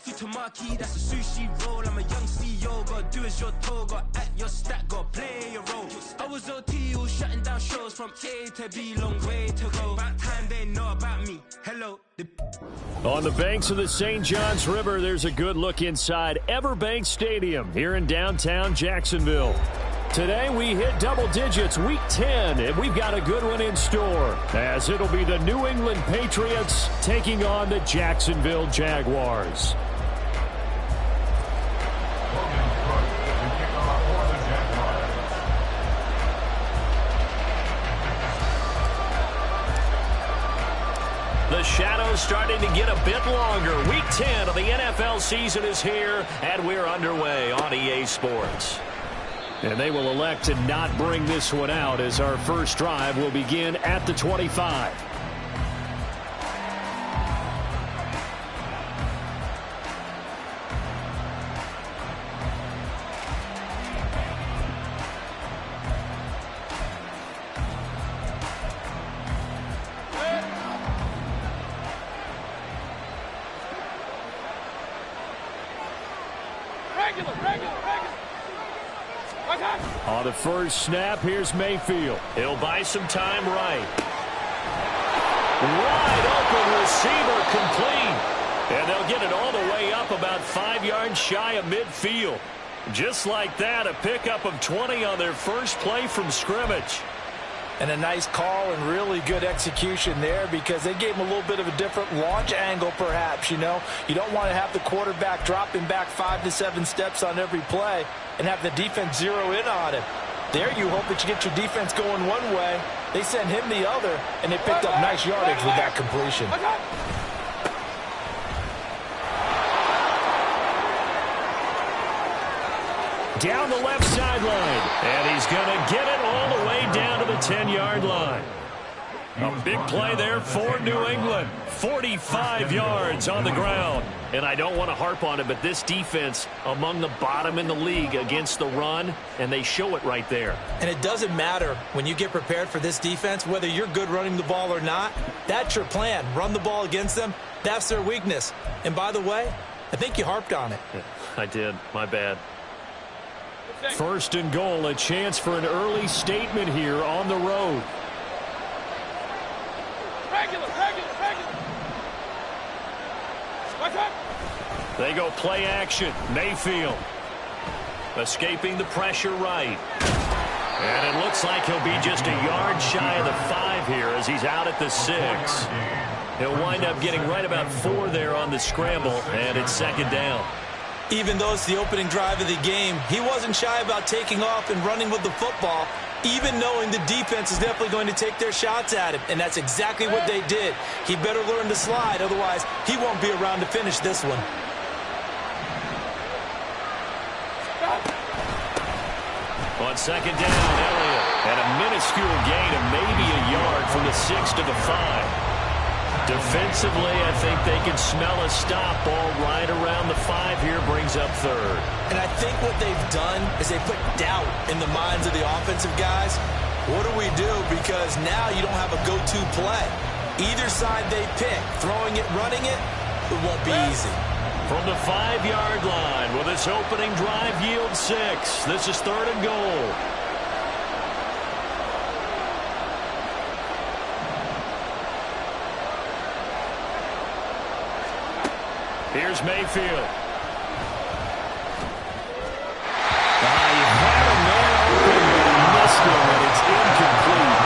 food to marquee, that's a sushi roll. I'm a young CEO, gotta do as you're told, gotta act your stat, gotta play your role. I was OT, all shutting down shows from A to B, long way to go. About time they know about me. Hello. On the banks of the St. Johns River, there's a good look inside Everbank Stadium here in downtown Jacksonville. Today we hit double digits, week 10, and we've got a good one in store, as it'll be the New England Patriots taking on the Jacksonville Jaguars. The shadow's starting to get a bit longer. Week 10 of the NFL season is here, and we're underway on EA Sports. And they will elect to not bring this one out, as our first drive will begin at the 25. On the first snap, here's Mayfield. He'll buy some time right. Wide open receiver, complete. And they'll get it all the way up about 5 yards shy of midfield. Just like that, a pickup of 20 on their first play from scrimmage. And a nice call and really good execution there, because they gave him a little bit of a different launch angle perhaps, you know. You don't want to have the quarterback dropping back 5 to 7 steps on every play and have the defense zero in on him. There you hope that you get your defense going one way. They sent him the other, and they picked up nice yardage with that completion. Down the left sideline, and he's going to get it all the way down to the 10-yard line. A big play there for New England. 45 yards on the ground. And I don't want to harp on it, but this defense among the bottom in the league against the run, and they show it right there. And it doesn't matter when you get prepared for this defense, whether you're good running the ball or not. That's your plan. Run the ball against them. That's their weakness. And by the way, I think you harped on it. I did. My bad. First and goal, a chance for an early statement here on the road. They go play action. Mayfield escaping the pressure right. And it looks like he'll be just a yard shy of the 5 here as he's out at the 6. He'll wind up getting right about 4 there on the scramble, and it's second down. Even though it's the opening drive of the game, he wasn't shy about taking off and running with the football, even knowing the defense is definitely going to take their shots at him. And that's exactly what they did. He better learn to slide, otherwise he won't be around to finish this one. On second down, Elliott at a minuscule gain of maybe a yard from the 6 to the 5. Defensively, I think they can smell a stop. Ball right around the 5 here, brings up third. And I think what they've done is they put doubt in the minds of the offensive guys. What do we do? Because now you don't have a go-to play. Either side they pick, throwing it, running it, it won't be easy. From the 5-yard line, will this opening drive yield 6? This is third and goal. Here's Mayfield. He had a man open, but he missed him, and it's incomplete.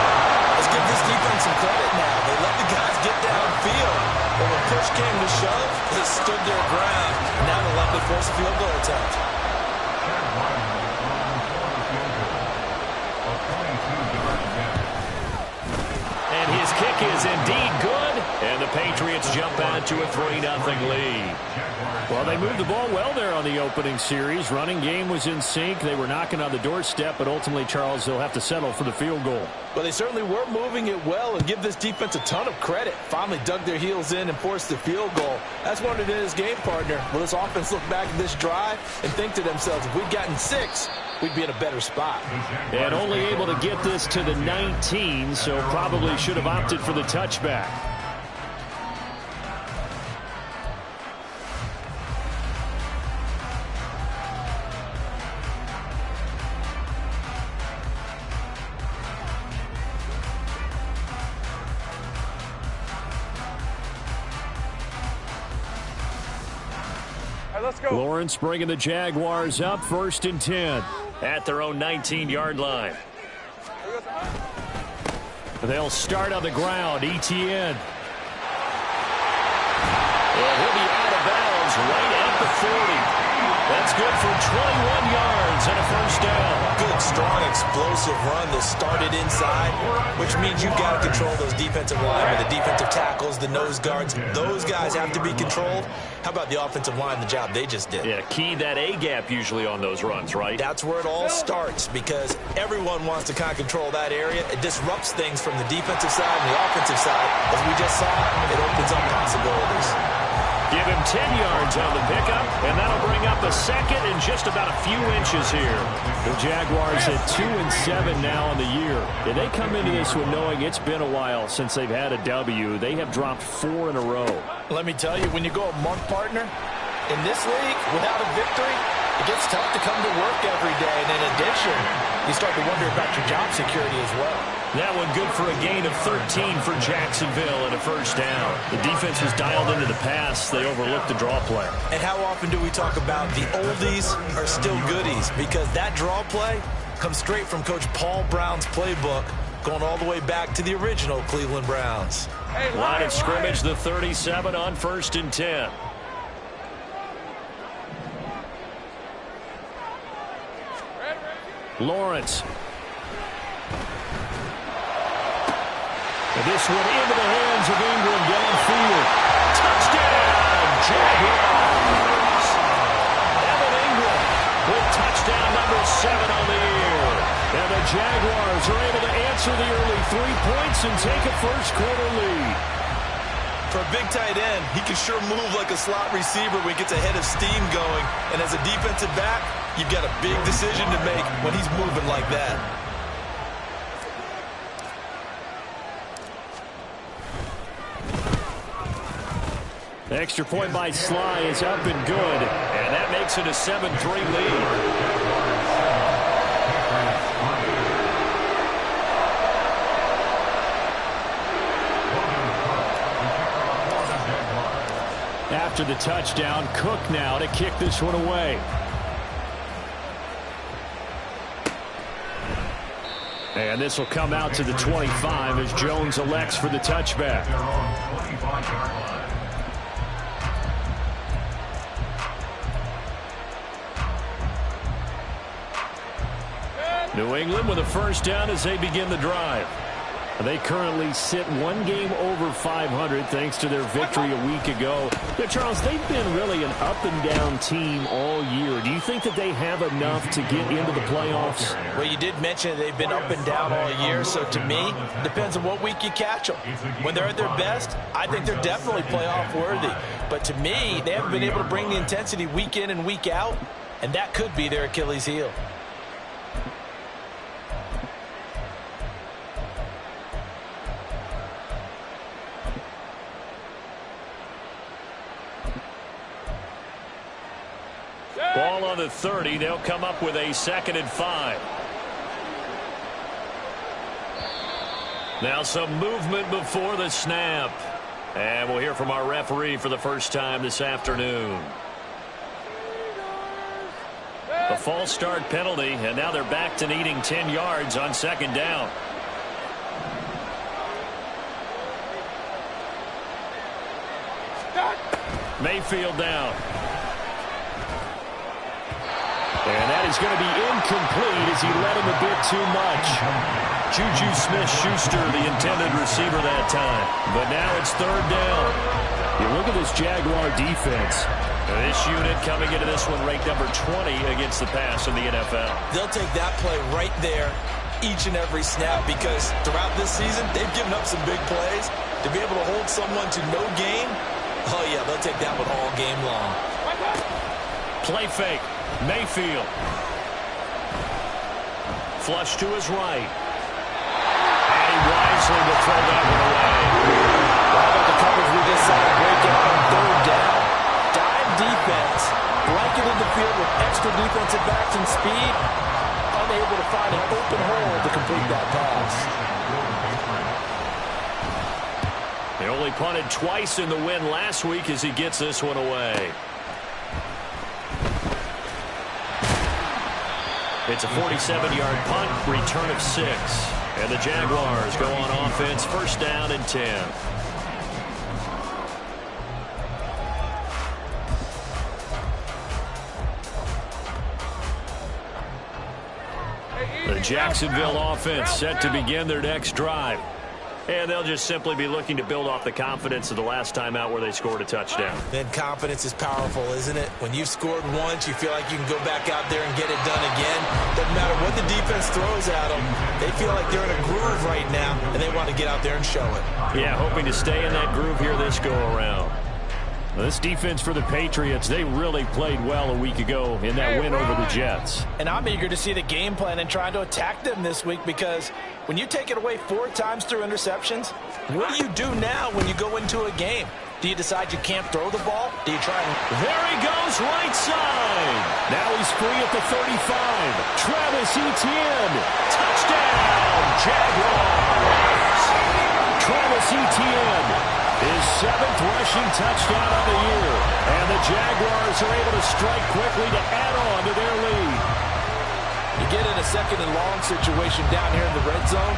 Let's give this defense some credit now. They let the guys get downfield. But when push came to shove, they stood their ground. Now they'll likely force a field goal attempt. And his kick is indeed good, and the Patriots jump out to a 3-0 lead. Well, they moved the ball well there on the opening series. Running game was in sync. They were knocking on the doorstep, but ultimately, Charles, they'll have to settle for the field goal. Well, they certainly were moving it well, and give this defense a ton of credit. Finally dug their heels in and forced the field goal. That's what it is, game partner. Will this offense look back at this drive and think to themselves, if we'd gotten 6, we'd be in a better spot. And only able to get this to the 19, so probably should have opted for the touchback. let's go. Lawrence bringing the Jaguars up 1st and 10 at their own 19-yard line. They'll start on the ground. Etienne. And he'll be out of bounds right at the 40. That's good for 21 yards and a first down. Good, strong, explosive run that started inside, which means you've got to control those defensive linemen, the defensive tackles, the nose guards. Those guys have to be controlled. How about the offensive line, the job they just did? Yeah, key that A-gap usually on those runs, right? That's where it all starts because everyone wants to kind of control that area. It disrupts things from the defensive side and the offensive side. As we just saw, it opens up possibilities. Give him 10 yards on the pickup, and that'll bring up a second in just about a few inches here. The Jaguars at 2-7 now on the year. And they come into this one knowing it's been a while since they've had a W. They have dropped 4 in a row. Let me tell you, when you go a month, partner, in this league, without a victory, it gets tough to come to work every day. And in addition, you start to wonder about your job security as well. That one good for a gain of 13 for Jacksonville and a first down. The defense was dialed into the pass. They overlooked the draw play. And how often do we talk about the oldies are still goodies? Because that draw play comes straight from Coach Paul Brown's playbook, going all the way back to the original Cleveland Browns. Line of scrimmage, the 37 on 1st and 10. Lawrence. This one into the hands of Ingram downfield. Touchdown, Jaguars! Evan Ingram with touchdown number 7 on the year. And the Jaguars are able to answer the early 3 points and take a first-quarter lead. For a big tight end, he can sure move like a slot receiver when he gets a head of steam going. And as a defensive back, you've got a big decision to make when he's moving like that. Extra point by Sly is up and good, and that makes it a 7-3 lead. After the touchdown, Cook now to kick this one away. And this will come out to the 25 as Jones elects for the touchback. New England with a first down as they begin the drive. They currently sit 1 game over 500 thanks to their victory a week ago. But Charles, they've been really an up-and-down team all year. Do you think that they have enough to get into the playoffs? Well, you did mention they've been up and down all year, so to me, it depends on what week you catch them. When they're at their best, I think they're definitely playoff worthy. But to me, they haven't been able to bring the intensity week in and week out, and that could be their Achilles heel. Ball on the 30. They'll come up with a 2nd and 5. Now some movement before the snap. And we'll hear from our referee for the first time this afternoon. A false start penalty, and now they're back to needing 10 yards on 2nd down. Mayfield down. And that is going to be incomplete as he led him a bit too much. Juju Smith-Schuster, the intended receiver that time. But now it's 3rd down. You look at this Jaguar defense. This unit coming into this one ranked number 20 against the pass in the NFL. They'll take that play right there each and every snap because throughout this season, they've given up some big plays. To be able to hold someone to no gain, oh yeah, they'll take that one all game long. Play fake. Mayfield. Flush to his right. And he wisely will throw that one away. How about the coverage we just saw break out on 3rd down? Dive defense. Blanketed the field with extra defensive backs and speed. Unable to find an open hole to complete that pass. They only punted twice in the win last week as he gets this one away. It's a 47-yard punt, return of 6. And the Jaguars go on offense, first down and 10. The Jacksonville offense set to begin their next drive. And they'll just simply be looking to build off the confidence of the last time out where they scored a touchdown. Then confidence is powerful, isn't it? When you've scored once, you feel like you can go back out there and get it done again. Doesn't matter what the defense throws at them. They feel like they're in a groove right now, and they want to get out there and show it. Yeah, hoping to stay in that groove here this go-around. Well, this defense for the Patriots, they really played well a week ago in that win over the Jets. And I'm eager to see the game plan and trying to attack them this week, because when you take it away 4 times through interceptions, what do you do now when you go into a game? Do you decide you can't throw the ball? Do you try and... There he goes, right side. Now he's free at the 35. Travis Etienne. Touchdown, Jaguars. Travis Etienne. His 7th rushing touchdown of the year. And the Jaguars are able to strike quickly to add on to their lead. You get in a second and long situation down here in the red zone,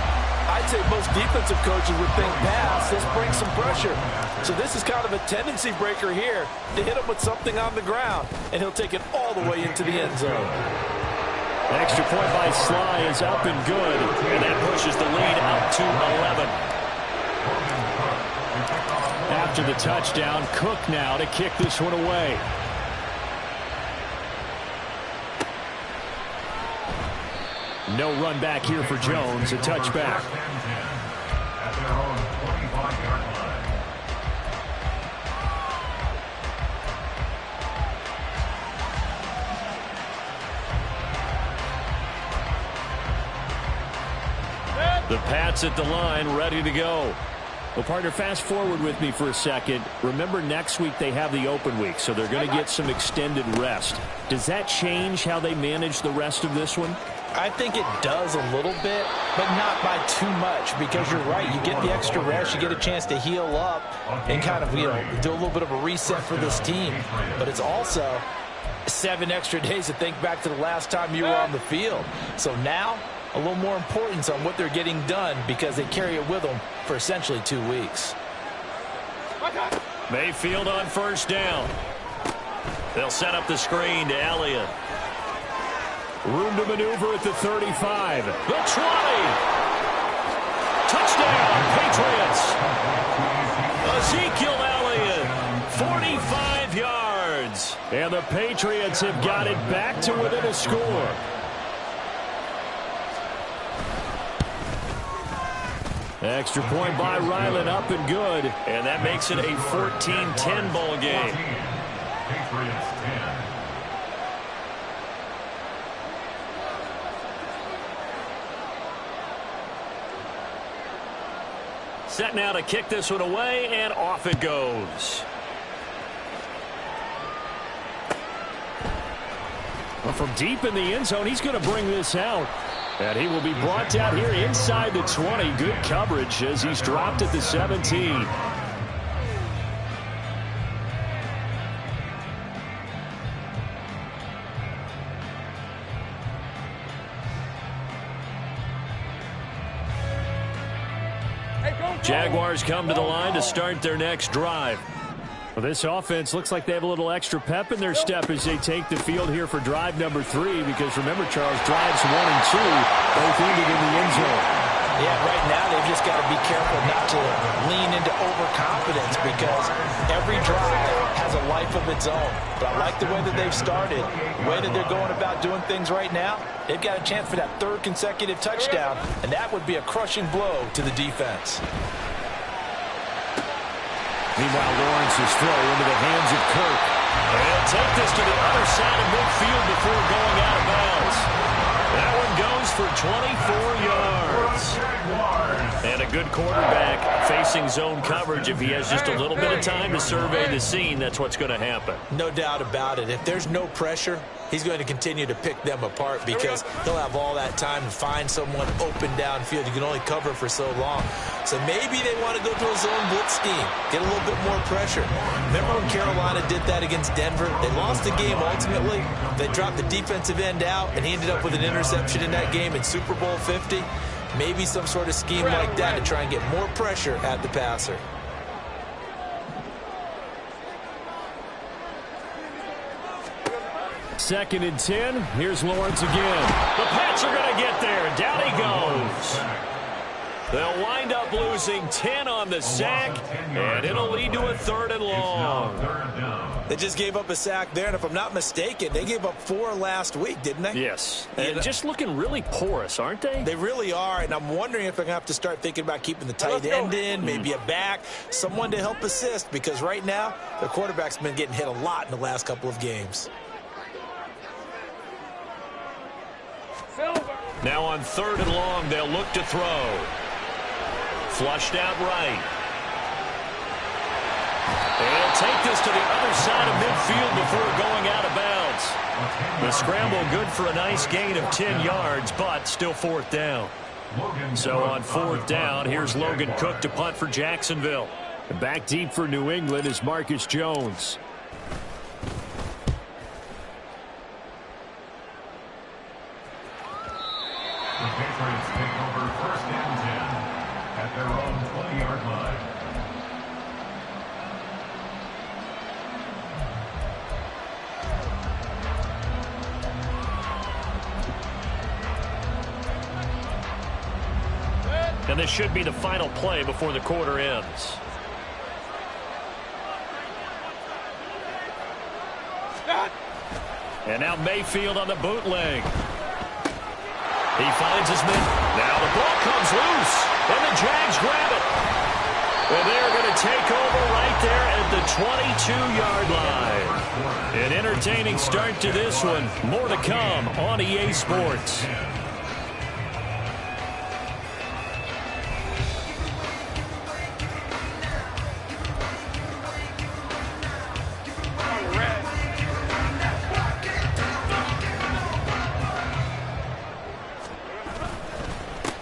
I'd say most defensive coaches would think pass, let's bring some pressure. So this is kind of a tendency breaker here to hit him with something on the ground, and he'll take it all the way into the end zone. The extra point by Sly is up and good, and that pushes the lead up to 11. After the touchdown, Cook now to kick this one away. No run back here for Jones, a touchback. The Pats at the line, ready to go. Well, partner, fast forward with me for a second. Remember, next week they have the open week, so they're going to get some extended rest. Does that change how they manage the rest of this one? I think it does a little bit, but not by too much, because you're right. You get the extra rest, you get a chance to heal up and kind of, do a little bit of a reset for this team. But it's also 7 extra days to think back to the last time you were on the field. So now, a little more importance on what they're getting done, because they carry it with them for essentially 2 weeks. Mayfield on first down. They'll set up the screen to Elliott. Room to maneuver at the 35. The 20. Touchdown, Patriots. Ezekiel Elliott, 45 yards. And the Patriots have got it back to within a score. Extra point by Ryland, up and good. And that makes it a 14-10 ball game. Patriots 10. Set now to kick this one away, and off it goes. Well, from deep in the end zone, he's going to bring this out. And he will be brought down here inside the 20. Good coverage as he's dropped at the 17. Jaguars come to the line to start their next drive. Well, this offense looks like they have a little extra pep in their step as they take the field here for drive number 3, because remember, Charles, drives 1 and 2 both ended in the end zone. Yeah, right now they've just got to be careful not to lean into overconfidence, because every drive has a life of its own. But I like the way that they've started, the way that they're going about doing things right now. They've got a chance for that 3rd consecutive touchdown, and that would be a crushing blow to the defense. Meanwhile, Lawrence's throw into the hands of Kirk. And he'll take this to the other side of midfield before going out of bounds. That one goes for 24 yards. And a good quarterback facing zone coverage. If he has just a little bit of time to survey the scene, that's what's going to happen. No doubt about it. If there's no pressure, he's going to continue to pick them apart because he'll have all that time to find someone open downfield. You can only cover for so long. So maybe they want to go to a zone blitz scheme, get a little bit more pressure. Remember when Carolina did that against Denver? They lost the game ultimately. They dropped the defensive end out, and he ended up with an interception in that game in Super Bowl 50. Maybe some sort of scheme like that to try and get more pressure at the passer. Second and 10. Here's Lawrence again. The Pats are going to get there. Down he goes. They'll wind up losing 10 on the sack, and it'll lead to a 3rd and long. They just gave up a sack there, and if I'm not mistaken, they gave up 4 last week, didn't they? Yes. And just looking really porous, aren't they? They really are, and I'm wondering if they're going to have to start thinking about keeping the tight end in, maybe a back, someone to help assist, because right now, their quarterback's been getting hit a lot in the last couple of games. Now on 3rd and long, they'll look to throw. Flushed out right. They'll take this to the other side of midfield before going out of bounds. The scramble good for a nice gain of 10 yards, but still 4th down. So on 4th down, here's Logan Cook to punt for Jacksonville. Back deep for New England is Marcus Jones. The Patriots take over 1st and 10 at their own 20-yard line. And this should be the final play before the quarter ends. And now Mayfield on the bootleg. He finds his man. Now the ball comes loose, and the Jags grab it. And they're going to take over right there at the 22-yard line. An entertaining start to this one. More to come on EA Sports.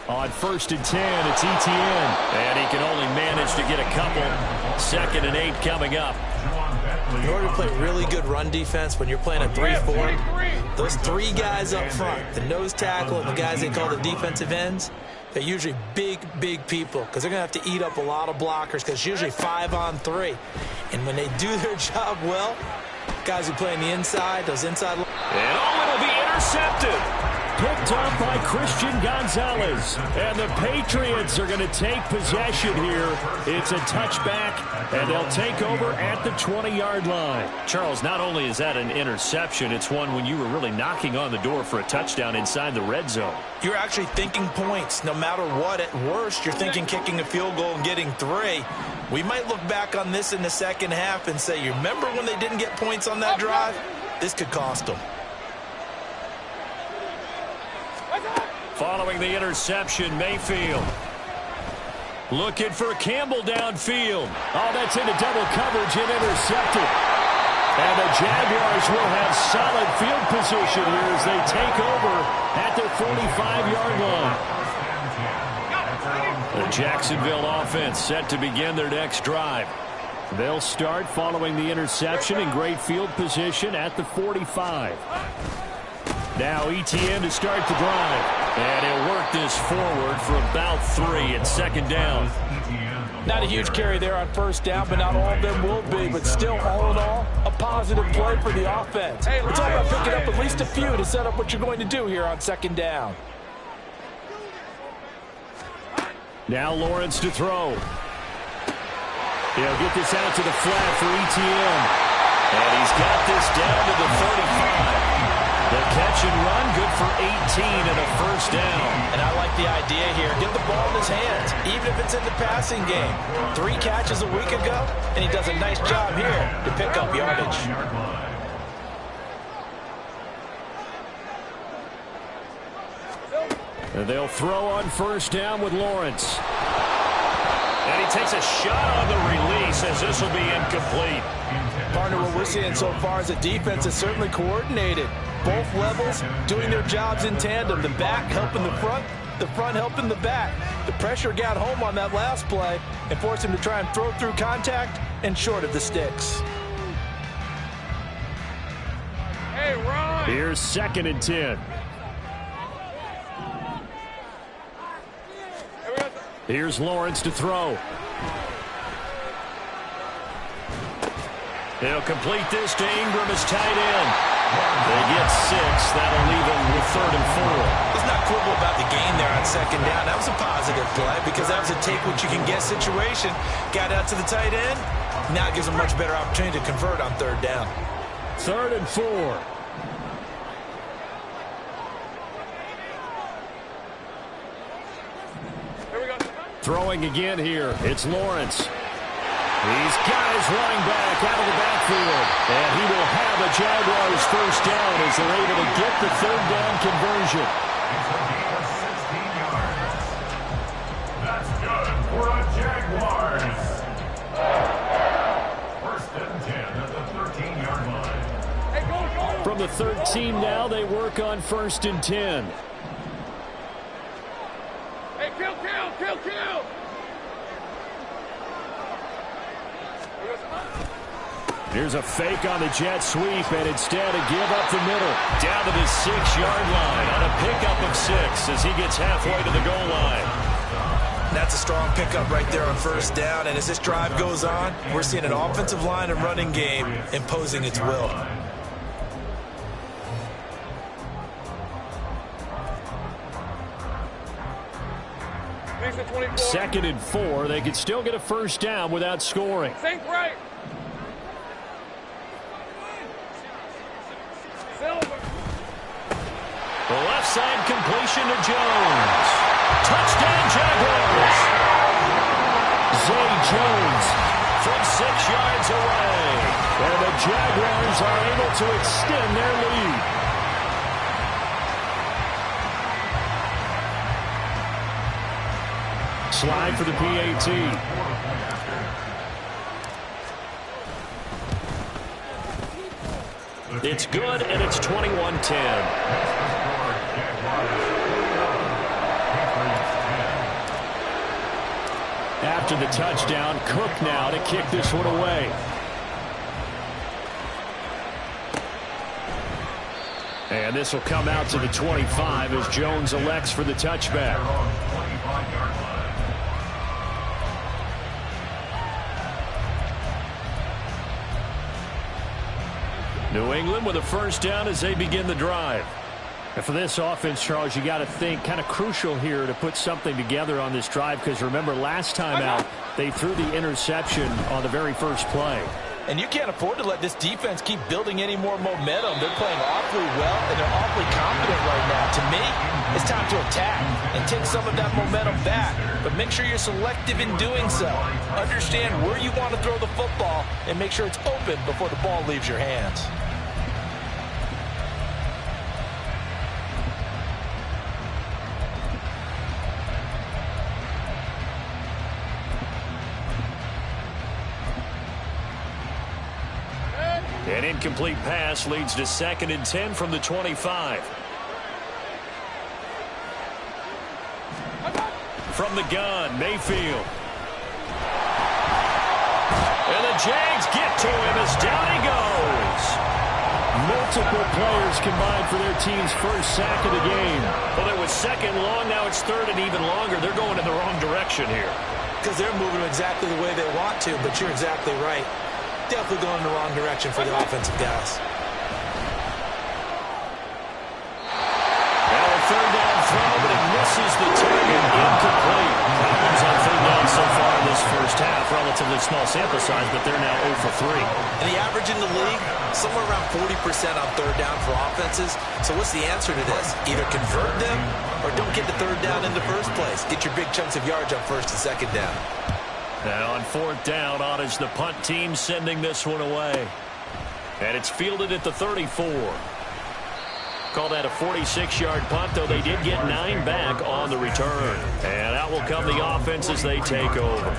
On 1st and 10, it's Etienne. And he can only manage to get a couple. 2nd and 8 coming up. In order to play really good run defense when you're playing a 3-4, those 3 guys up front, the nose tackle and the guys they call the defensive ends, they're usually big, big people because they're going to have to eat up a lot of blockers because it's usually 5 on 3. And when they do their job well, guys who play on the inside, those inside. And it'll be intercepted. Picked off by Christian Gonzalez. And the Patriots are going to take possession here. It's a touchback, and they'll take over at the 20-yard line. Charles, not only is that an interception, it's one when you were really knocking on the door for a touchdown inside the red zone. You're actually thinking points no matter what. At worst, you're thinking kicking a field goal and getting 3. We might look back on this in the second half and say, you remember when they didn't get points on that drive? This could cost them. Following the interception, Mayfield. Looking for Campbell downfield. Oh, that's into double coverage and intercepted. And the Jaguars will have solid field position here as they take over at their 45-yard line. The Jacksonville offense set to begin their next drive. They'll start following the interception in great field position at the 45. Now Etienne to start the drive. And he'll work this forward for about 3 at 2nd down. Not a huge carry there on 1st down, but not all of them will be. But still, all in all, a positive play for the offense. It's all about picking up at least a few to set up what you're going to do here on 2nd down. Now Lawrence to throw. He'll get this out to the flat for Etienne. And he's got this down to the 35. The catch and run, good for 18 and a 1st down. And I like the idea here. Get the ball in his hands, even if it's in the passing game. 3 catches a week ago, and he does a nice job here to pick up yardage. And they'll throw on 1st down with Lawrence. And he takes a shot on the release as this will be incomplete. Partner, what we're seeing so far is the defense is certainly coordinated. Both levels doing their jobs in tandem. The back helping the front helping the back. The pressure got home on that last play and forced him to try and throw through contact and short of the sticks. Hey, Ron! Here's 2nd and 10. Here's Lawrence to throw. He'll complete this to Ingram as tight end. They get 6. That'll leave them with 3rd and 4. Let's not quibble about the gain there on 2nd down. That was a positive play because that was a take-what-you-can-get situation. Got out to the tight end. Now it gives them a much better opportunity to convert on 3rd down. 3rd and 4. Throwing again here. It's Lawrence. He's got his running back out of the backfield. And he will have a Jaguars 1st down as they're able to get the 3rd down conversion. It's a gain of 16 yards. That's good for a Jaguars. 1st and 10 at the 13-yard line. Hey, go! From the 13 now, they work on 1st and 10. Hey, kill! Here's a fake on the jet sweep, and instead a give up the middle. Down to the 6-yard line on a pickup of 6 as he gets halfway to the goal line. That's a strong pickup right there on 1st down, and as this drive goes on, we're seeing an offensive line and running game imposing its will. 2nd and 4. They could still get a 1st down without scoring. Think right. The left side completion to Jones. Touchdown, Jaguars. Zay Jones from 6 yards away. And the Jaguars are able to extend their lead. Slide for the PAT. It's good, and it's 21-10. After the touchdown, Cook now to kick this one away. And this will come out to the 25 as Jones elects for the touchback. New England with a 1st down as they begin the drive. And for this offense, Charles, you got to think kind of crucial here to put something together on this drive because remember last time out they threw the interception on the very first play. And you can't afford to let this defense keep building any more momentum. They're playing awfully well, and they're awfully confident right now. To me, it's time to attack and take some of that momentum back. But make sure you're selective in doing so. Understand where you want to throw the football and make sure it's open before the ball leaves your hands. An incomplete pass leads to 2nd and 10 from the 25. From the gun, Mayfield. And the Jags get to him as down he goes. Multiple players combined for their team's 1st sack of the game. Well, it was 2nd long, now it's 3rd and even longer. They're going in the wrong direction here. Because they're moving exactly the way they want to, but you're exactly right. Definitely going in the wrong direction for the offensive guys. Now a 3rd down throw, but it misses the target. Incomplete. Problems on 3rd down so far in this first half. Relatively small sample size, but they're now 0 for 3. And the average in the league, somewhere around 40% on 3rd down for offenses. So what's the answer to this? Either convert them or don't get the 3rd down in the first place. Get your big chunks of yards on 1st and 2nd down. Now on 4th down, on is the punt team sending this one away. And it's fielded at the 34. Call that a 46-yard punt, though they did get 9 back on the return. And out will come the offense as they take over.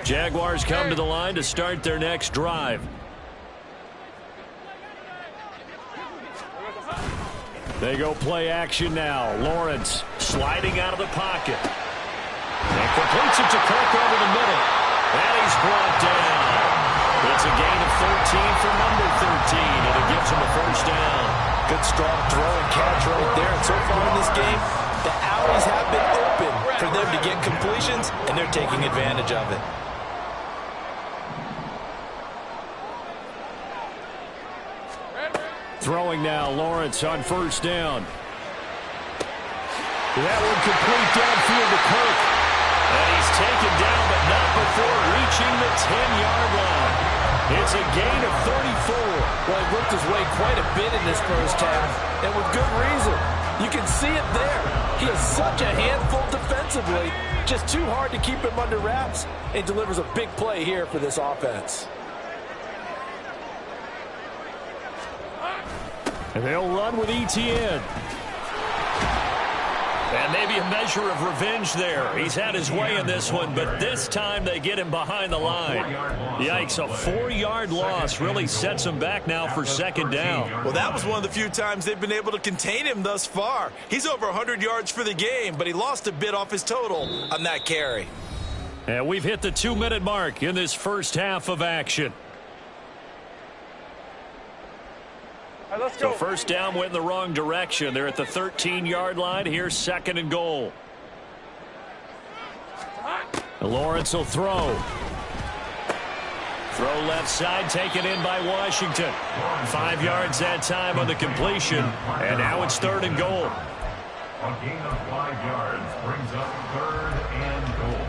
Jaguars come to the line to start their next drive. They go play action now. Lawrence sliding out of the pocket. And completes it to Kirk over the middle. And he's brought down. It's a gain of 13 for number 13, and it gives him a first down. Good strong throw and catch right there. And so far in this game, the alleys have been open for them to get completions, and they're taking advantage of it. Throwing now, Lawrence on first down. That one complete downfield to Kirk. And he's taken down, but not before reaching the 10-yard line. It's a gain of 34. Well, he worked his way quite a bit in this first half, and with good reason. You can see it there. He is such a handful defensively. Just too hard to keep him under wraps, and delivers a big play here for this offense. And they'll run with ETN. And maybe a measure of revenge there. He's had his way in this one, but this time they get him behind the line. Yikes, a 4-yard loss really sets him back now for second down. Well, that was one of the few times they've been able to contain him thus far. He's over 100 yards for the game, but he lost a bit off his total on that carry. And we've hit the 2-minute mark in this first half of action. Right, let's go. So first down went in the wrong direction. They're at the 13-yard line. Here's second and goal. Lawrence will throw. Throw left side, taken in by Washington. 5 yards that time on the completion. And now it's third and goal. A gain of 5 yards brings up third and goal.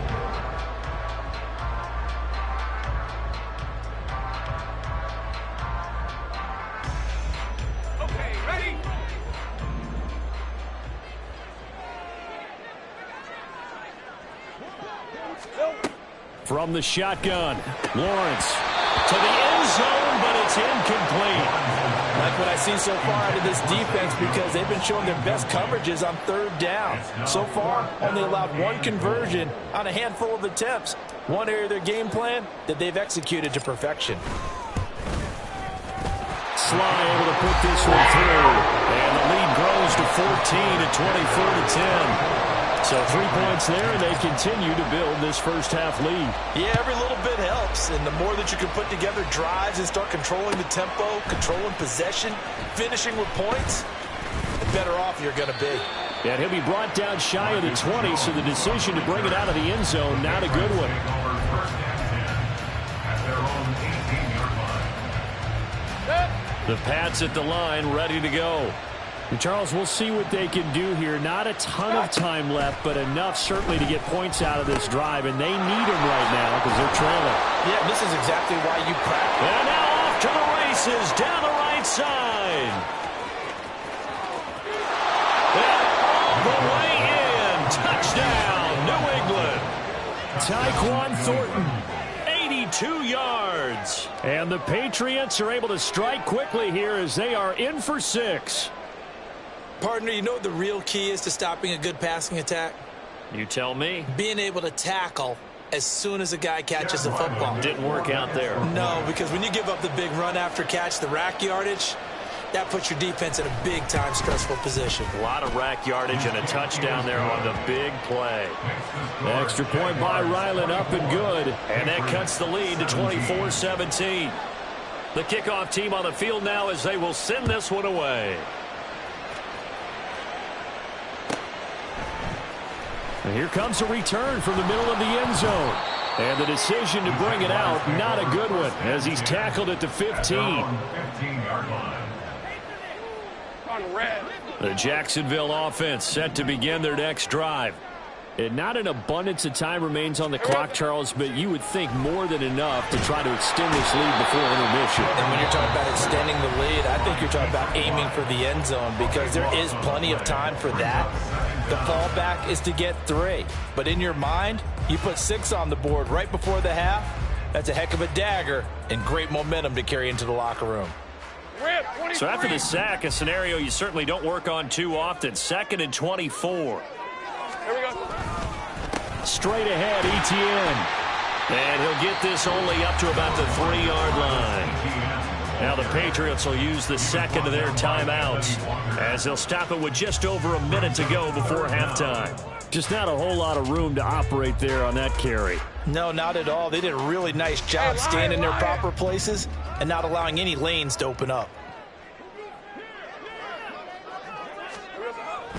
From the shotgun, Lawrence to the end zone, but it's incomplete. Like what I see so far out of this defense, because they've been showing their best coverages on third down. So far, only allowed one conversion on a handful of attempts. One area of their game plan that they've executed to perfection. Sly able to put this one through. And the lead grows to 14 at 24-10. So 3 points there, and they continue to build this first half lead. Yeah, every little bit helps, and the more that you can put together drives and start controlling the tempo, controlling possession, finishing with points, the better off you're going to be. And he'll be brought down shy of the 20, so the decision to bring it out of the end zone, not a good one. The Pats at the line, ready to go. And Charles, we'll see what they can do here. Not a ton of time left, but enough certainly to get points out of this drive, and they need them right now because they're trailing. Yeah, this is exactly why you practice. And now off to the races down the right side. And all the way in. Touchdown, New England. Tyquan Thornton. 82 yards. And the Patriots are able to strike quickly here as they are in for 6. Partner, you know what the real key is to stopping a good passing attack? You tell me. Being able to tackle as soon as a guy catches the football. Didn't work out there. No, because when you give up the big run after catch, the rack yardage, that puts your defense in a big-time stressful position. A lot of rack yardage and a touchdown there on the big play. The extra point by Ryland up and good. And that cuts the lead to 24-17. The kickoff team on the field now as they will send this one away. And here comes a return from the middle of the end zone. And the decision to bring it out, not a good one, as he's tackled at the 15. The Jacksonville offense set to begin their next drive. And not an abundance of time remains on the clock, Charles, but you would think more than enough to try to extend this lead before intermission. And when you're talking about extending the lead, I think you're talking about aiming for the end zone because there is plenty of time for that. The fallback is to get 3. But in your mind, you put 6 on the board right before the half. That's a heck of a dagger and great momentum to carry into the locker room. So after the sack, a scenario you certainly don't work on too often. 2nd and 24. Here we go. Straight ahead, ETN. And he'll get this only up to about the 3-yard line. Now the Patriots will use the second of their timeouts as they'll stop it with just over a minute to go before halftime. Just not a whole lot of room to operate there on that carry. No, not at all. They did a really nice job staying in their proper places and not allowing any lanes to open up.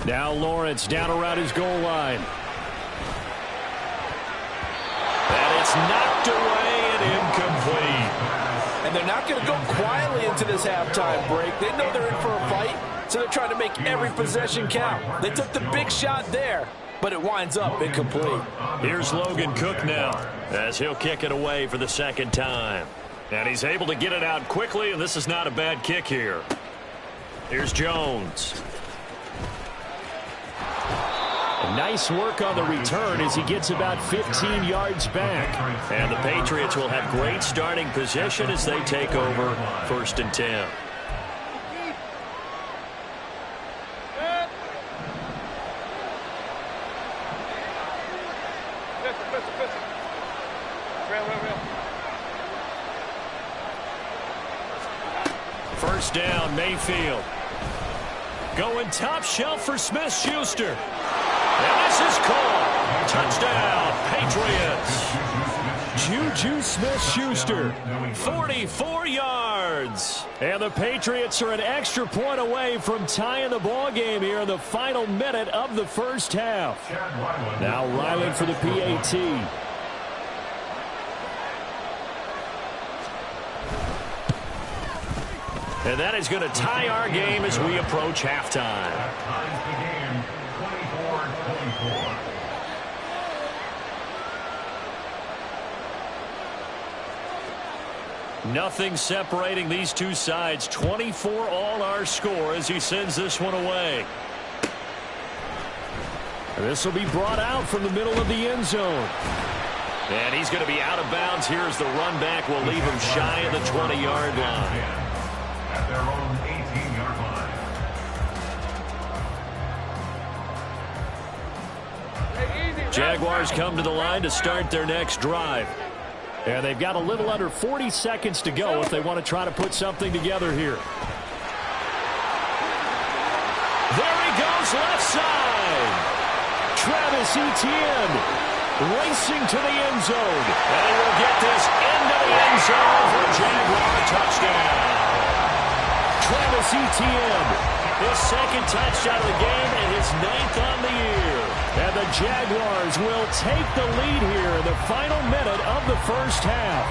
Now Lawrence down around his goal line. And it's knocked away and incomplete. And they're not going to go quietly into this halftime break. They know they're in for a fight, so they're trying to make every possession count. They took the big shot there, but it winds up incomplete. Here's Logan Cook now as he'll kick it away for the second time. And he's able to get it out quickly, and this is not a bad kick here. Here's Jones. Nice work on the return as he gets about 15 yards back. And the Patriots will have great starting position as they take over 1st and 10. First down, Mayfield. Going top shelf for Smith-Schuster. And this is called. Touchdown, Patriots. Juju Smith-Schuster. 44 yards. And the Patriots are an extra point away from tying the ball game here in the final minute of the first half. Now Ryland for the PAT. And that is going to tie our game as we approach halftime. Nothing separating these two sides. 24 all our score as he sends this one away. This will be brought out from the middle of the end zone. And he's going to be out of bounds. Here's the run back. We'll leave him shy of the 20-yard line. At their own 18-yard line. Jaguars come to the line to start their next drive. And they've got a little under 40 seconds to go if they want to try to put something together here. There he goes, left side. Travis Etienne racing to the end zone. And he will get this into the end zone for a Jaguar touchdown. Travis Etienne, his second touchdown of the game and his 9th on the year. And the Jaguars will take the lead here in the final minute of the first half.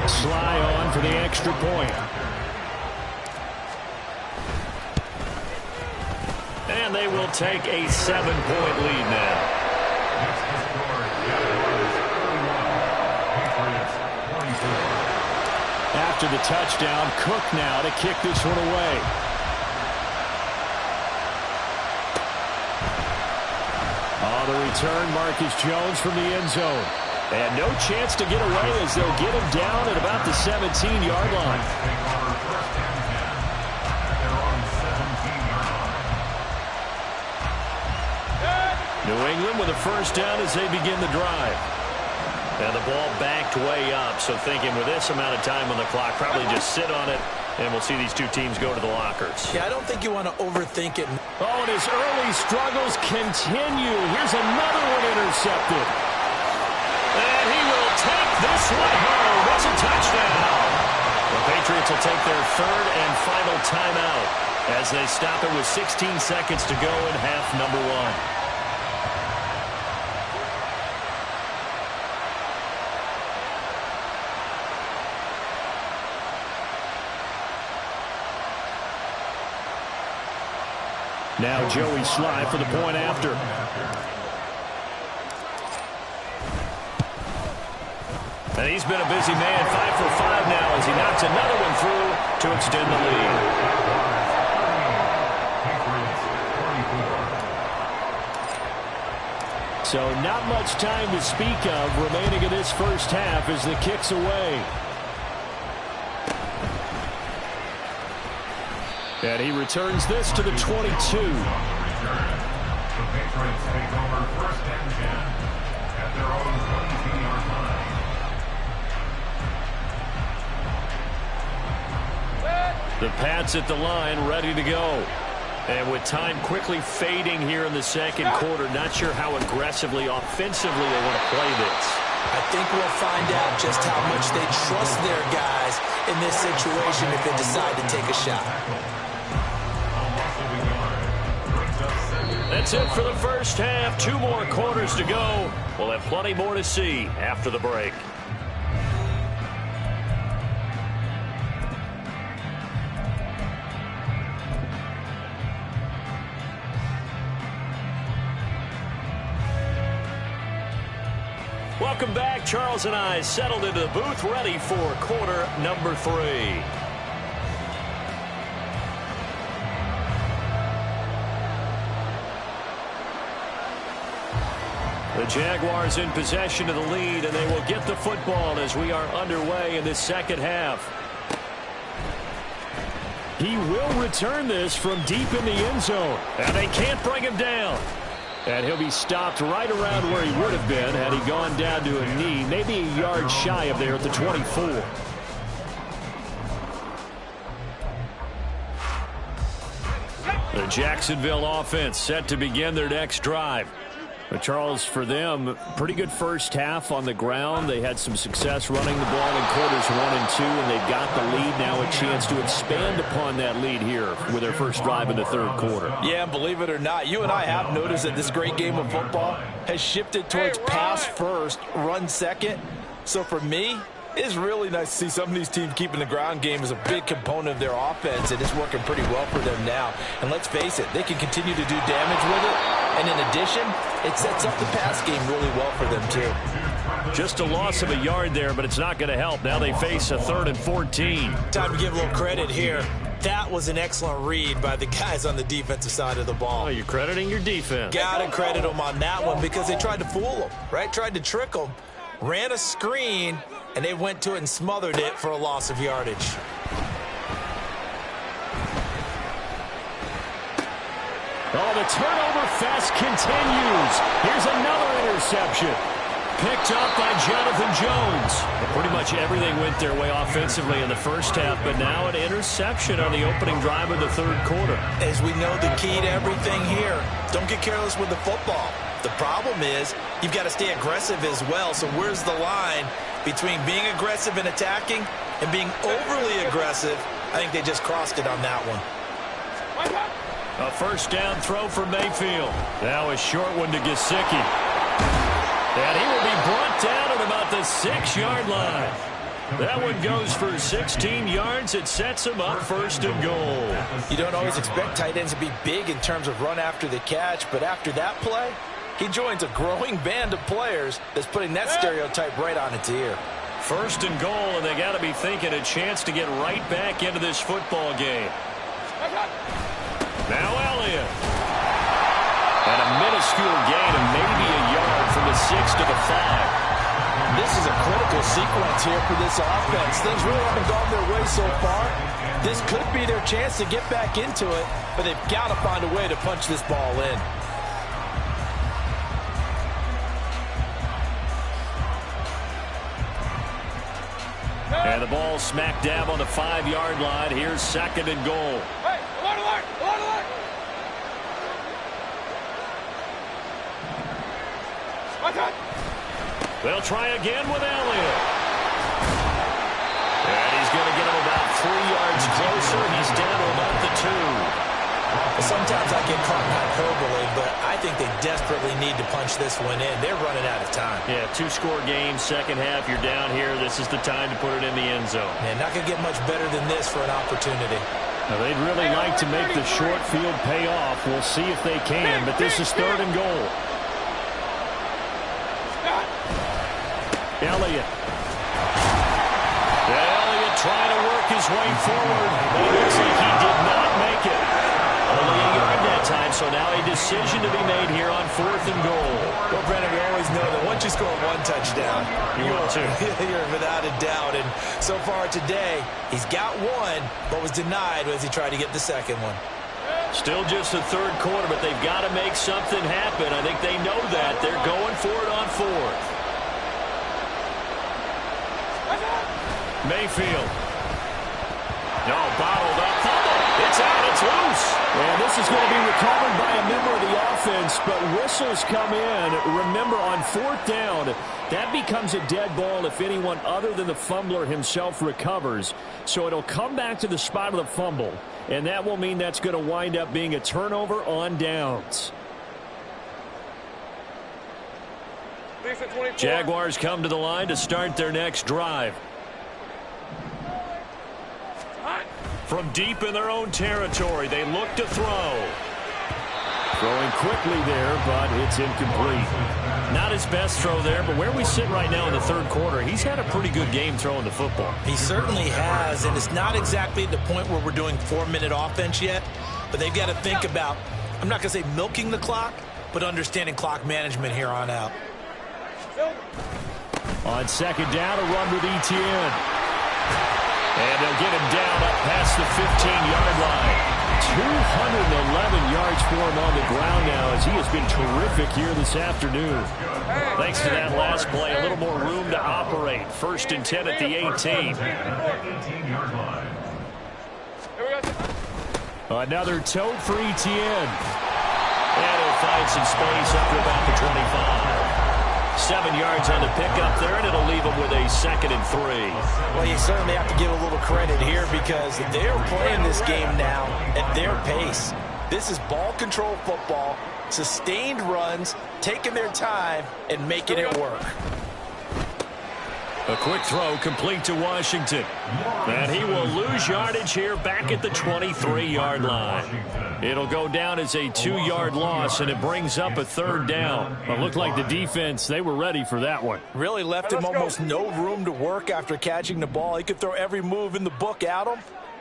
Sly on for the extra point. And they will take a 7-point lead now. After the touchdown, Cook now to kick this one away. On the return, Marcus Jones from the end zone. And no chance to get away as they'll get him down at about the 17-yard line. New England with a first down as they begin the drive. And the ball backed way up, so thinking with this amount of time on the clock, probably just sit on it, and we'll see these two teams go to the lockers. Yeah, I don't think you want to overthink it. Oh, and his early struggles continue. Here's another one intercepted. And he will take this one home. It's a touchdown. The Patriots will take their third and final timeout as they stop it with 16 seconds to go in half number 1. Now Joey Sly for the point after. And he's been a busy man, 5 for 5 now as he knocks another one through to extend the lead. So not much time to speak of remaining in this first half as the kick's away. And he returns this to the 22. The Patriots take over 1st and 10 at their own 22-yard line. The Pats at the line, ready to go. And with time quickly fading here in the second quarter, not sure how aggressively, offensively they want to play this. I think we'll find out just how much they trust their guys in this situation if they decide to take a shot. That's it for the first half. 2 more quarters to go. We'll have plenty more to see after the break. Welcome back. Charles and I settled into the booth, ready for quarter number 3. The Jaguars in possession of the lead, and they will get the football as we are underway in this second half. He will return this from deep in the end zone, and they can't bring him down. And he'll be stopped right around where he would have been had he gone down to a knee, maybe a yard shy of there at the 24. The Jacksonville offense set to begin their next drive. But Charles, for them, pretty good first half on the ground. They had some success running the ball in quarters 1 and 2, and they've got the lead now, a chance to expand upon that lead here with their first drive in the third quarter. Yeah, believe it or not, you and I have noticed that this great game of football has shifted towards pass first, run second. So for me, it's really nice to see some of these teams keeping the ground game as a big component of their offense, and it's working pretty well for them now. And let's face it, they can continue to do damage with it. And in addition, it sets up the pass game really well for them, too. Just a loss of a yard there, but it's not going to help. Now they face a 3rd and 14. Time to give a little credit here. That was an excellent read by the guys on the defensive side of the ball. Oh, you're crediting your defense. Got to credit them on that one because they tried to fool them, right? Tried to trick them. Ran a screen, and they went to it and smothered it for a loss of yardage. Oh, the turnover fest continues. Here's another interception. Picked up by Jonathan Jones. Well, pretty much everything went their way offensively in the first half, but now an interception on the opening drive of the third quarter. As we know, the key to everything here, don't get careless with the football. The problem is you've got to stay aggressive as well. So where's the line between being aggressive and attacking and being overly aggressive? I think they just crossed it on that one. A first down throw for Mayfield. Now a short one to Gesicki. And he will be brought down at about the 6-yard line. That one goes for 16 yards. It sets him up 1st and goal. You don't always expect tight ends to be big in terms of run after the catch, but after that play, he joins a growing band of players that's putting that stereotype right on its ear. 1st and goal, and they got to be thinking a chance to get right back into this football game. Now Elliott. And a minuscule gain of maybe a yard from the 6 to the 5. This is a critical sequence here for this offense. Things really haven't gone their way so far. This could be their chance to get back into it, but they've got to find a way to punch this ball in. And the ball smack dab on the 5-yard line. Here's 2nd and goal. Hey, alert! They'll try again with Elliott. And he's going to get him about 3 yards closer. He's down to about the 2. Sometimes I get caught in hyperbole, but I think they desperately need to punch this one in. They're running out of time. Yeah, 2-score game, second half. You're down here. This is the time to put it in the end zone. Man, not going to get much better than this for an opportunity. Now, they'd really like to make the short field pay off. We'll see if they can, but this is 3rd and goal. Elliott. Elliott trying to work his way forward. But it looks like he did not make it. Only a yard that time, so now a decision to be made here on 4th and goal. Well, Brennan, we always know that once you score 1 touchdown, you will too. You're without a doubt. And so far today, he's got 1, but was denied as he tried to get the 2nd one. Still just the 3rd quarter, but they've got to make something happen. I think they know that. They're going for it on 4th. Mayfield. No, bottled up It's out. It's loose. And this is going to be recovered by a member of the offense, but whistles come in. Remember, on fourth down, that becomes a dead ball if anyone other than the fumbler himself recovers. So it'll come back to the spot of the fumble, and that will mean that's going to wind up being a turnover on downs. Jaguars come to the line to start their next drive. From deep in their own territory, they look to throw. Throwing quickly there, but it's incomplete. Not his best throw there, but where we sit right now in the third quarter, he's had a pretty good game throwing the football. He certainly has, and it's not exactly the point where we're doing 4-minute offense yet, but they've got to think about, I'm not going to say milking the clock, but understanding clock management here on out. On second down, a run with Etienne. And they'll get him down up past the 15-yard line. 211 yards for him on the ground now as he has been terrific here this afternoon. Thanks to that last play, a little more room to operate. 1st and 10 at the 18. Another tote for Etienne. And he'll find some space up to about the 25. 7 yards on the pickup there, and it'll leave him with a 2nd and 3. Well, you certainly have to give a little credit here because they're playing this game now at their pace. This is ball control football, sustained runs, taking their time, and making it work. A quick throw complete to Washington. And he will lose yardage here back at the 23-yard line. It'll go down as a 2-yard loss, and it brings up a 3rd down. It looked like the defense, they were ready for that one. Really left him almost no room to work after catching the ball. He could throw every move in the book at him.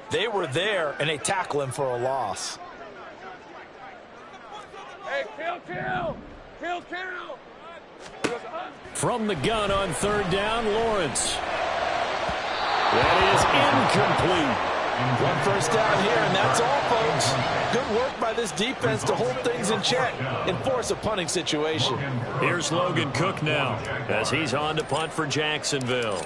They were there, and they tackle him for a loss. Hey, kill! From the gun on 3rd down, Lawrence. That is incomplete. 1 first down here, and that's all, folks. Good work by this defense to hold things in check and force a punting situation. Here's Logan Cook now as he's on to punt for Jacksonville.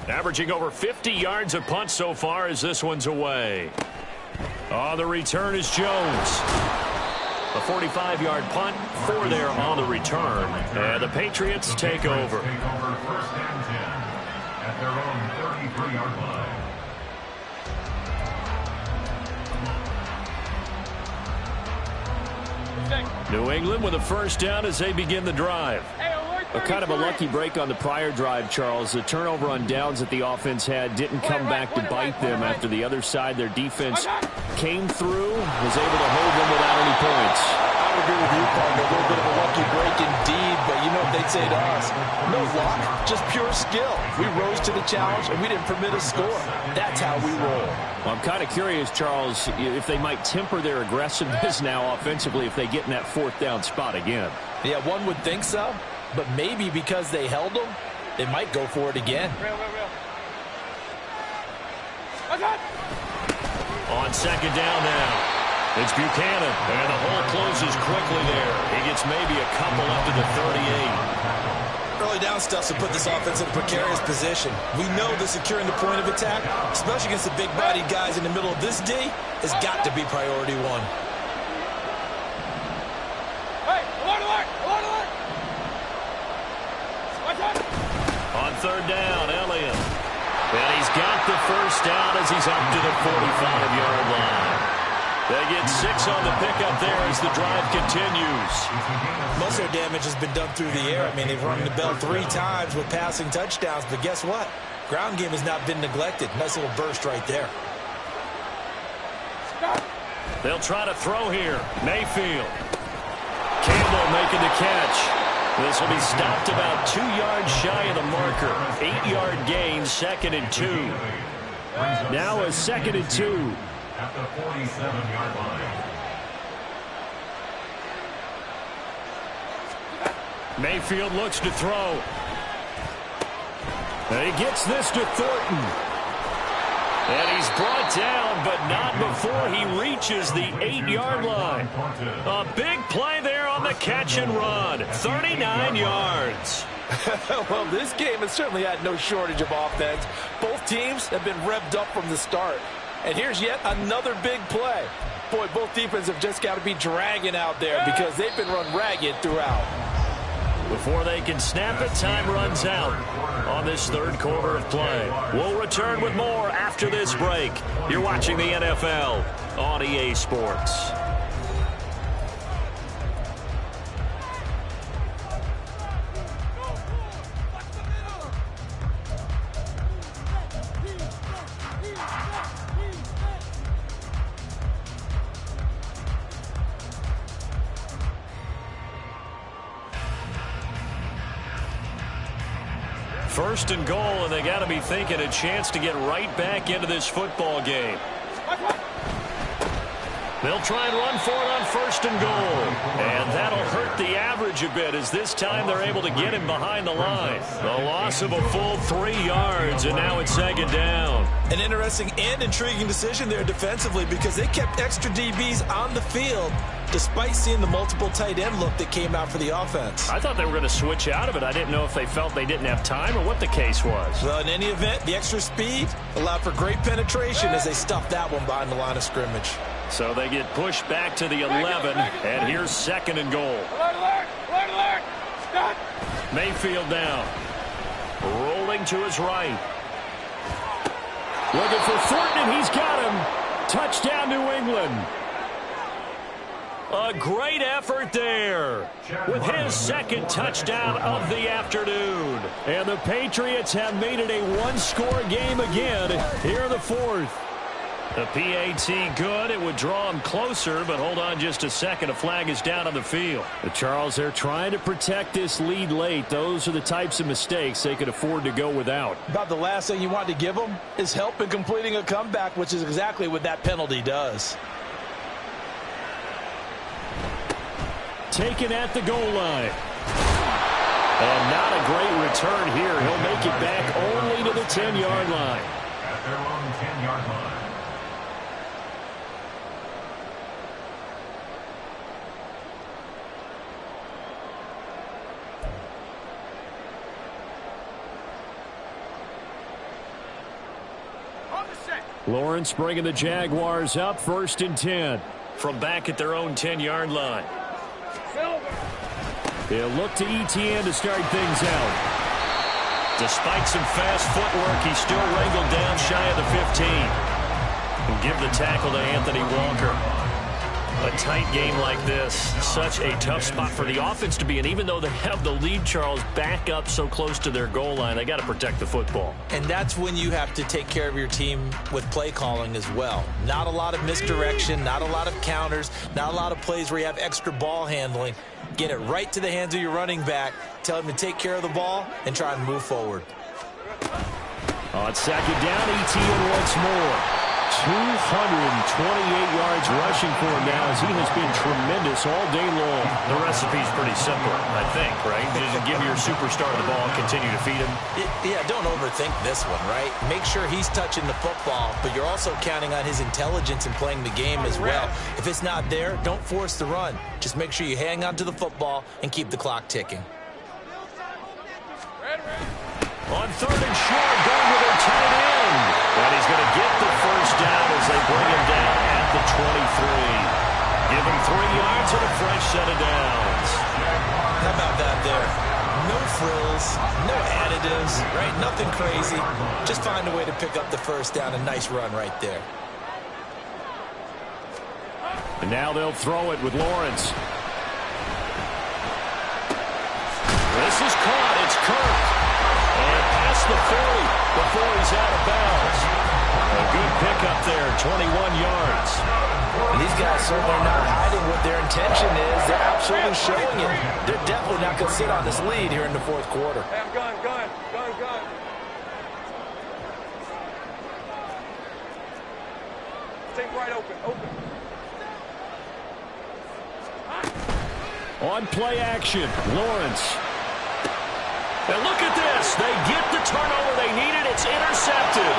Averaging over 50 yards a punt so far as this one's away. On the return is Jones. A 45-yard punt, 4 there on the return. And the Patriots take over. 1st and 10 at their own 33-yard line. New England with a 1st down as they begin the drive. A kind of a lucky break on the prior drive, Charles. The turnover on downs that the offense had didn't come back to bite them after the other side. Their defense came through, was able to hold them without any points. I would agree with you, partner. A little bit of a lucky break indeed, but you know what they'd say to us. No luck, just pure skill. We rose to the challenge, and we didn't permit a score. That's how we roll. Well, I'm kind of curious, Charles, if they might temper their aggressiveness now offensively if they get in that 4th down spot again. Yeah, one would think so. But maybe because they held them, they might go for it again. On 2nd down now, it's Buchanan, and the hole closes quickly there. He gets maybe a couple up to the 38. Early down stuff to put this offense in a precarious position. We know that securing the point of attack, especially against the big-bodied guys in the middle of this D, has got to be priority 1. On 3rd down, Elliott. And he's got the 1st down as he's up to the 45-yard line. They get 6 on the pickup there as the drive continues. Most of their damage has been done through the air. I mean, they've rung the bell 3 times with passing touchdowns, but guess what? Ground game has not been neglected. Nice little burst right there. They'll try to throw here. Mayfield. Campbell making the catch. This will be stopped about 2 yards shy of the marker. 8-yard gain, 2nd and 2. Now a 2nd and 2. At the 47-yard line. Mayfield looks to throw. And he gets this to Thornton. And he's brought down, but not before he reaches the 8-yard line. A big play there on the catch and run. 39 yards. Well, this game has certainly had no shortage of offense. Both teams have been revved up from the start. And here's yet another big play. Boy, both defenses have just got to be dragging out there because they've been run ragged throughout. Before they can snap it, time runs out on this third quarter of play. We'll return with more after this break. You're watching the NFL on EA Sports. First and goal, and they got to be thinking a chance to get right back into this football game. They'll try and run for it on first and goal. And that'll hurt the average a bit as this time they're able to get him behind the line. The loss of a full 3 yards, and now it's second down. An interesting and intriguing decision there defensively because they kept extra DBs on the field despite seeing the multiple tight end look that came out for the offense. I thought they were going to switch out of it. I didn't know if they felt they didn't have time or what the case was. Well, in any event, the extra speed allowed for great penetration as they stuffed that one behind the line of scrimmage. So they get pushed back to the 11, and here's second and goal. Alert! Stop! Mayfield down. Rolling to his right. Looking for Thornton, and he's got him. Touchdown, New England. A great effort there with his second touchdown of the afternoon. And the Patriots have made it a one-score game again here in the fourth. The PAT good. It would draw him closer, but hold on just a second. A flag is down on the field. The Charles, they're trying to protect this lead late. Those are the types of mistakes they could afford to go without. About the last thing you want to give them is help in completing a comeback, which is exactly what that penalty does. Taken at the goal line. And not a great return here. He'll make it back only to the 10-yard line. At their own 10-yard line. Lawrence bringing the Jaguars up, 1st and 10 from back at their own 10-yard line. They'll look to ETN to start things out. Despite some fast footwork, he's still wrangled down shy of the 15. He'll give the tackle to Anthony Walker. A tight game like this, such a tough spot for the offense to be in. Even though they have the lead, Charles, back up so close to their goal line, they got to protect the football. And that's when you have to take care of your team with play calling as well. Not a lot of misdirection, not a lot of counters, not a lot of plays where you have extra ball handling. Get it right to the hands of your running back, tell him to take care of the ball, and try and move forward. On second down, ETN once more. 228 yards rushing for him now as he has been tremendous all day long. The recipe's pretty simple, I think, right? Just give your superstar the ball, continue to feed him. Yeah, don't overthink this one, right? Make sure he's touching the football, but you're also counting on his intelligence in playing the game as well. If it's not there, don't force the run. Just make sure you hang on to the football and keep the clock ticking. On 3rd and short, going with their tight end. And he's going to get the first down as they bring him down at the 23. Give him 3 yards and a fresh set of downs. How about that there? No frills, no additives, right? Nothing crazy. Just find a way to pick up the first down. A nice run right there. And now they'll throw it with Lawrence. This is caught. It's Kirk. And past the 40 before he's out of bounds. A good pickup there, 21 yards. And these guys certainly are not hiding what their intention is. They're absolutely showing it. They're definitely not going to sit on this lead here in the fourth quarter. Hey, gun. Take right open. On play action, Lawrence. And look at this. They get the turnover they needed. It's intercepted.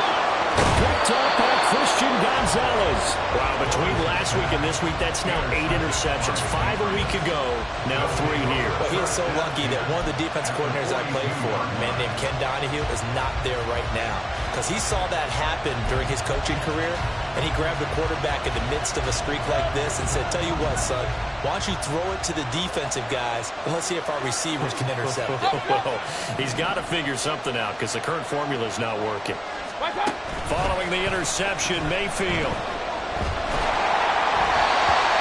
Picked up by Christian Gonzalez. Wow, between last week and this week, that's now 8 interceptions. 5 a week ago, now 3 here. Well, he is so lucky that one of the defensive coordinators I played for, a man named Ken Donahue, is not there right now. Because he saw that happen during his coaching career, and he grabbed the quarterback in the midst of a streak like this and said, tell you what, son, why don't you throw it to the defensive guys, and let's see if our receivers can intercept it. Well, he's got to figure something out because the current formula is not working. Following the interception, Mayfield.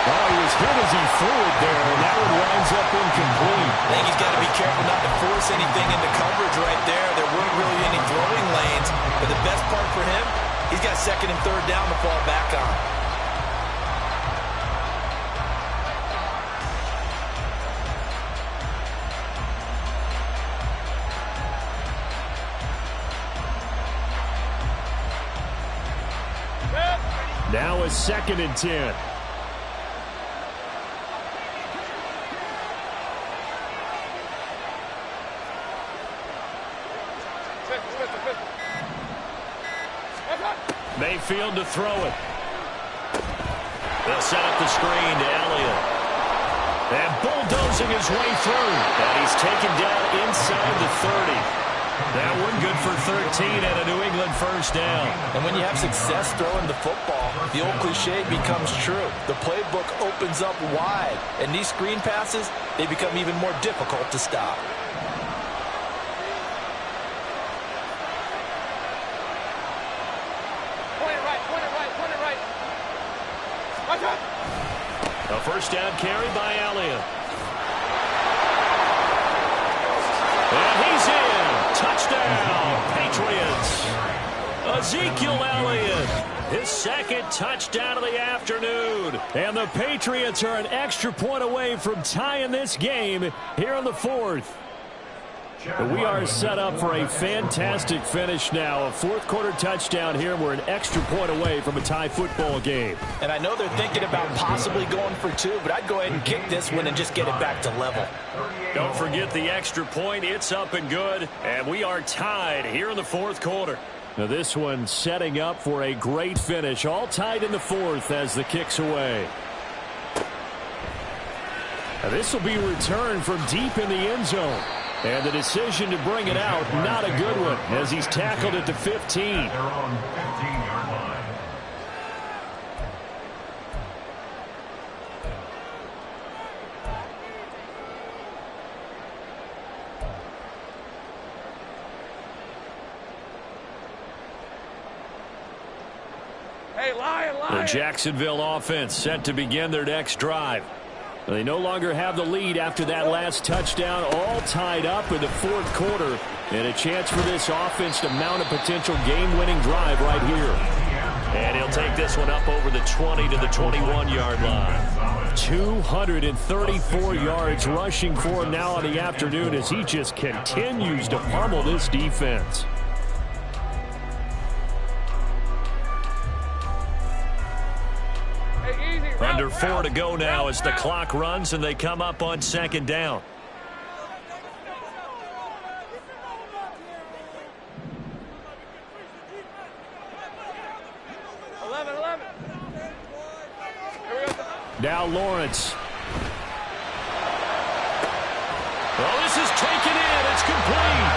Oh, he was hit as he threw it there, and that one winds up incomplete. I think he's got to be careful not to force anything into coverage right there. There weren't really any throwing lanes, but the best part for him, he's got 2nd and 3rd down to fall back on. Now a 2nd and 10. Mayfield to throw it. They'll set up the screen to Elliott. And bulldozing his way through. And he's taken down inside the 30. That one good for 13 and a New England first down. And when you have success throwing the football, the old cliche becomes true. The playbook opens up wide. And these screen passes, they become even more difficult to stop. A first down carry by Elliott. And he's in. Touchdown, Patriots. Ezekiel Elliott, his 2nd touchdown of the afternoon. And the Patriots are an extra point away from tying this game here in the 4th. We are set up for a fantastic finish now. A 4th quarter touchdown here. We're an extra point away from a tie football game. And I know they're thinking about possibly going for 2, but I'd go ahead and kick this one and just get it back to level. Don't forget the extra point. It's up and good. And we are tied here in the 4th quarter. Now this one setting up for a great finish. All tied in the 4th as the kick's away. Now this will be returned from deep in the end zone. And the decision to bring it out, not a good one, as he's tackled at the 15. Their own 15-yard line. Hey, lion. The Jacksonville offense set to begin their next drive. They no longer have the lead after that last touchdown, all tied up in the 4th quarter. And a chance for this offense to mount a potential game-winning drive right here. And he'll take this one up over the 20 to the 21-yard line. 234 yards rushing for him now on the afternoon as he just continues to pummel this defense. Under 4 to go now as the clock runs and they come up on 2nd down. Now Lawrence. Well, this is taken in. It's complete.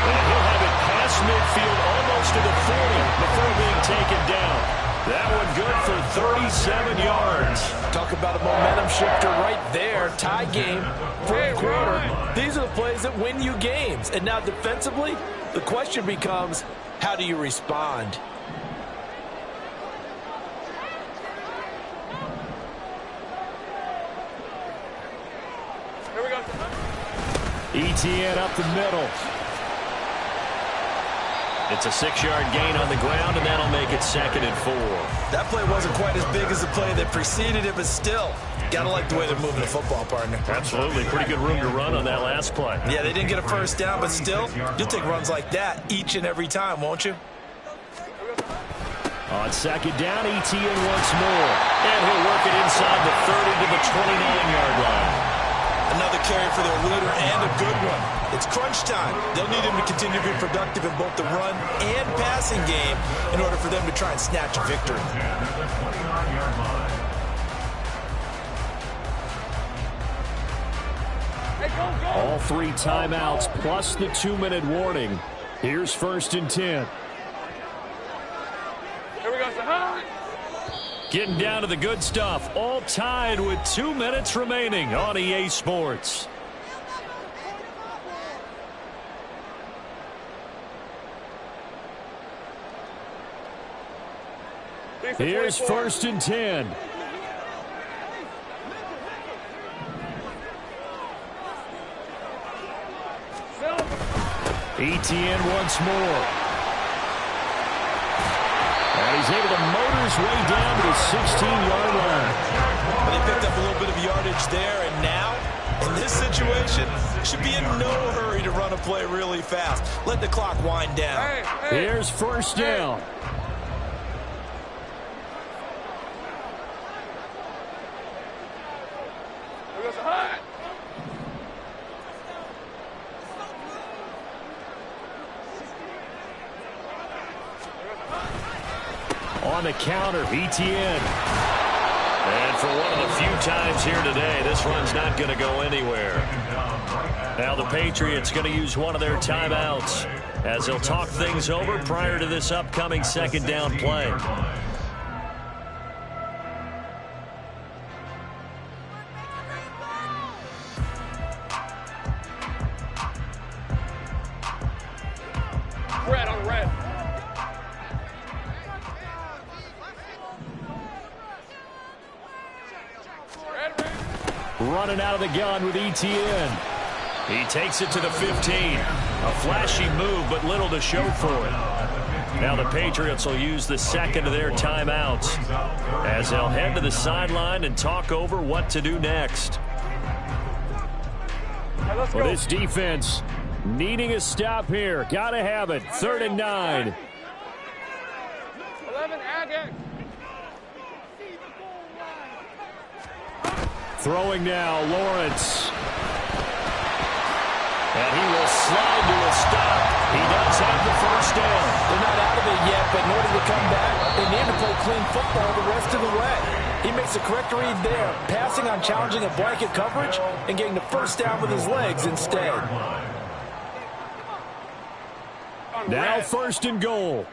And he'll have it past midfield almost to the 40 before being taken down. That one good for 37 yards. Talk about a momentum shifter right there. Tie game, 4th quarter. These are the plays that win you games. And now defensively, the question becomes, how do you respond? Here we go. ETN up the middle. It's a 6-yard gain on the ground, and that'll make it 2nd and 4. That play wasn't quite as big as the play that preceded it, but still, gotta like the way they're moving the football, partner. Absolutely. Pretty good room to run on that last play. Yeah, they didn't get a first down, but still, you'll take runs like that each and every time, won't you? On 2nd down, ETN once more. And he'll work it inside the 30 to the 29-yard line. Another carry for their leader and a good one. It's crunch time. They'll need him to continue to be productive in both the run and passing game in order for them to try and snatch a victory. All 3 timeouts plus the 2-minute warning. Here's 1st and 10. Here we go, Sahai. Getting down to the good stuff. All tied with 2 minutes remaining on EA Sports. Here's 1st and 10. ETN once more. And he's able to motor his way down to the 16-yard line. Well, they picked up a little bit of yardage there, and now, in this situation, should be in no hurry to run a play really fast. Let the clock wind down. Here's 1st down. Here we go, Sahai. On the counter, ETN. And for one of the few times here today, this run's not going to go anywhere. Now the Patriots going to use one of their timeouts as they'll talk things over prior to this upcoming 2nd down play. Red on red. Running out of the gun with ETN. He takes it to the 15. A flashy move, but little to show for it. Now the Patriots will use the 2nd of their timeouts as they'll head to the sideline and talk over what to do next. Well, this defense needing a stop here. Got to have it. 3rd and 9. 11, Agate. Throwing now, Lawrence. And he will slide to a stop. He does have the 1st down. They're not out of it yet, but in order to come back, they need to play clean football the rest of the way. He makes the correct read there, passing on challenging a blanket coverage and getting the 1st down with his legs instead. Now 1st and goal.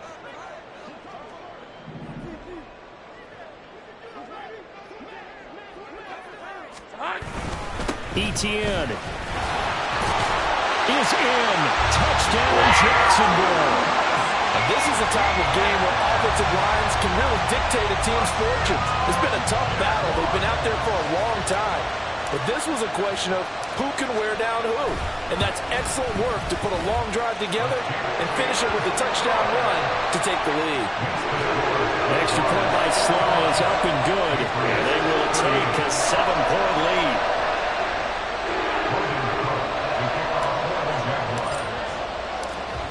ETN is in. Touchdown, Jacksonville. And this is a time of game where offensive lines can really dictate a team's fortunes. It's been a tough battle. They've been out there for a long time. But this was a question of who can wear down who. And that's excellent work to put a long drive together and finish it with a touchdown run to take the lead. Extra point by Sly is up and good. And they will take a 7-point lead.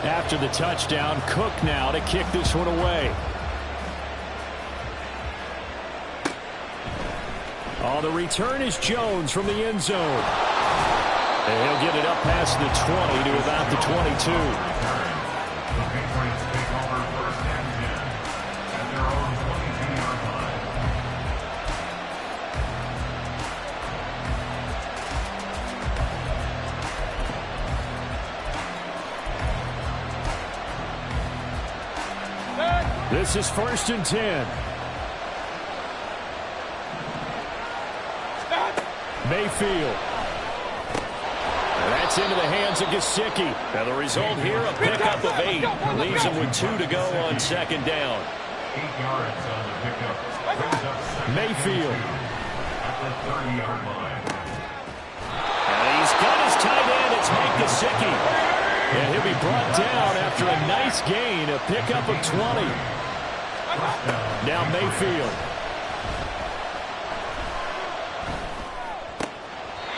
After the touchdown, Cook now to kick this one away. Oh, the return is Jones from the end zone. And he'll get it up past the 20 to about the 22. This is 1st and 10. Mayfield. And that's into the hands of Gesicki. Now the result here, a pickup of 8. Leaves him with 2 to go on 2nd down. 8 yards on the pickup. Mayfield. At the 30-yard line. And he's got his tight end. It's Mike Gesicki. And he'll be brought down after a nice gain, a pickup of 20. Now Mayfield.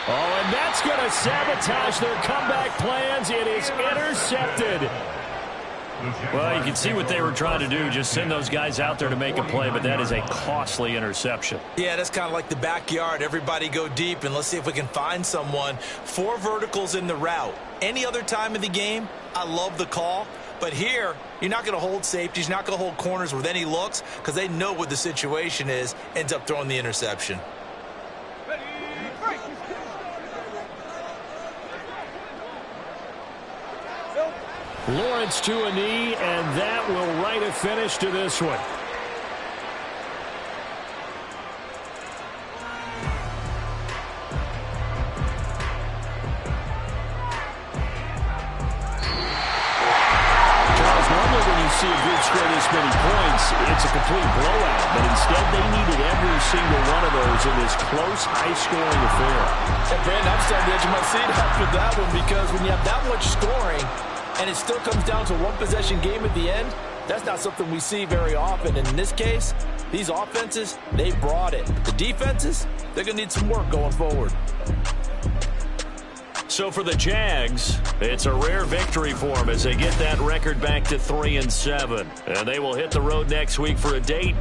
Oh, and that's going to sabotage their comeback plans. It is intercepted. Well, you can see what they were trying to do, just send those guys out there to make a play, but that is a costly interception. Yeah, that's kind of like the backyard. Everybody go deep, and let's see if we can find someone. 4 verticals in the route. Any other time of the game, I love the call. But here, you're not going to hold safeties, you're not going to hold corners with any looks because they know what the situation is, ends up throwing the interception. Lawrence to a knee, and that will write a finish to this one. Charles, normally when you see a group score this many points, it's a complete blowout, but instead they needed every single one of those in this close, high-scoring affair. And Brandon, I'm still on the edge of my seat after that one because when you have that much scoring, and it still comes down to a one-possession game at the end, that's not something we see very often. And in this case, these offenses, they brought it. The defenses, they're going to need some work going forward. So for the Jags, it's a rare victory for them as they get that record back to 3-7. And they will hit the road next week for a date